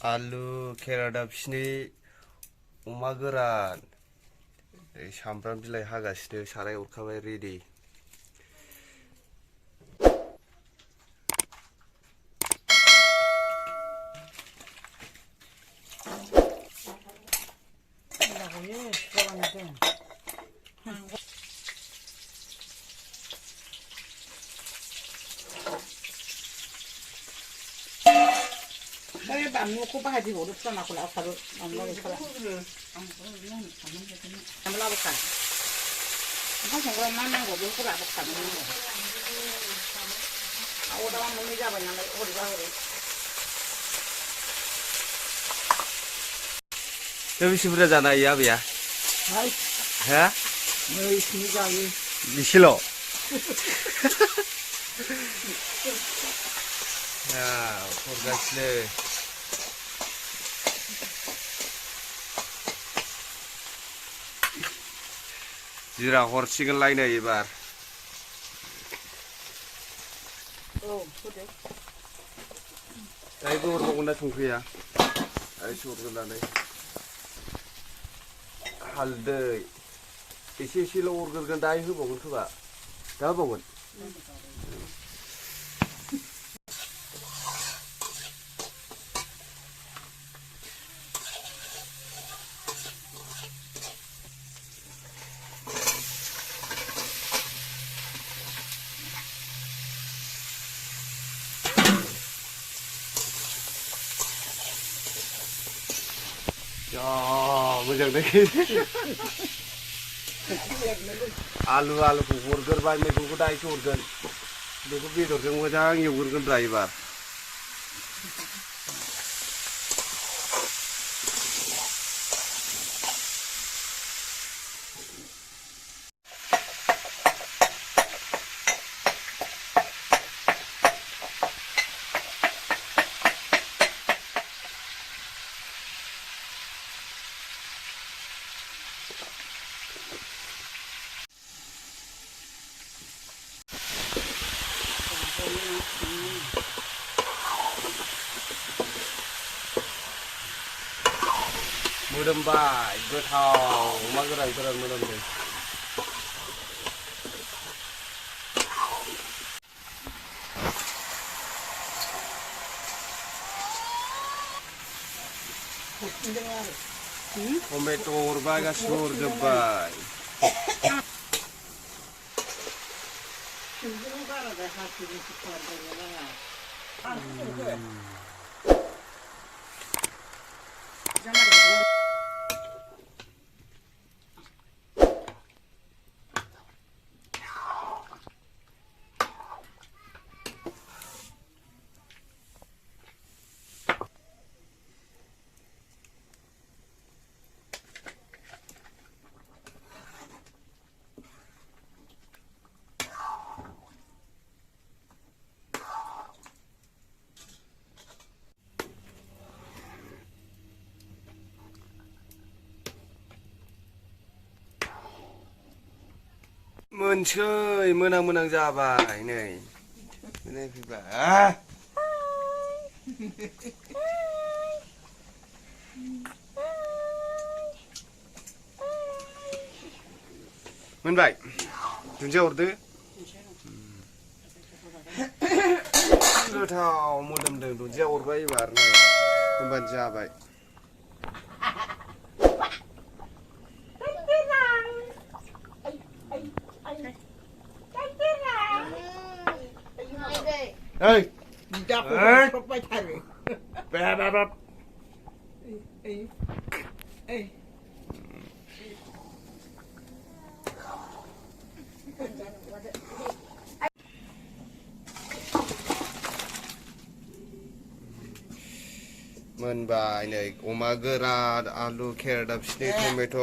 आलु केरादाफिनि अमा गोरान सामब्राम बिलाइ हागासिनो साराय अरखाबाय ready Đây bạn mua cô ba thì bổ được sao nào của lão phải làm lo được sao? Làm lo được cả. Không phải là mang của bố cô bạn được cả nữa. Ô đâu mà mới ra vào nhà này ô đi ra rồi. बेसे बुरजा जानो हायो आबैया हो नै स्नि जायो Bissell' हरगासिनो जिरा हरसिगोनलायनो एबार दायो हरबावगोन ना संख्रिया दायो हरग्रोनानै हालदै एसे एसेल' हरग्रोगोन दायो होबावगोन खोमा दा होबावगोन मोजां दै आलुखौ हरग्रोबाय मैगंखौ दायोसो हरगोन बेखौ बेदरजों मोजां एवग्रोगोनब्रा एबार मोदोमबाय गोथाव अमा गोरान गोरान मोदोमदों टमेट' हरबाय गासिबो हरजोब्बाय मोनसै मोनां जाबाय नै फैबाय मोनबाय दुन्दिया हरदो गोथाव मोदोमदों दुन्दिया हरबाय एबार नै होनबानो जाबाय Ê! Ê! Ê! मोनबाय नै अमा गोरान आलु केरादाफिनि टमेट'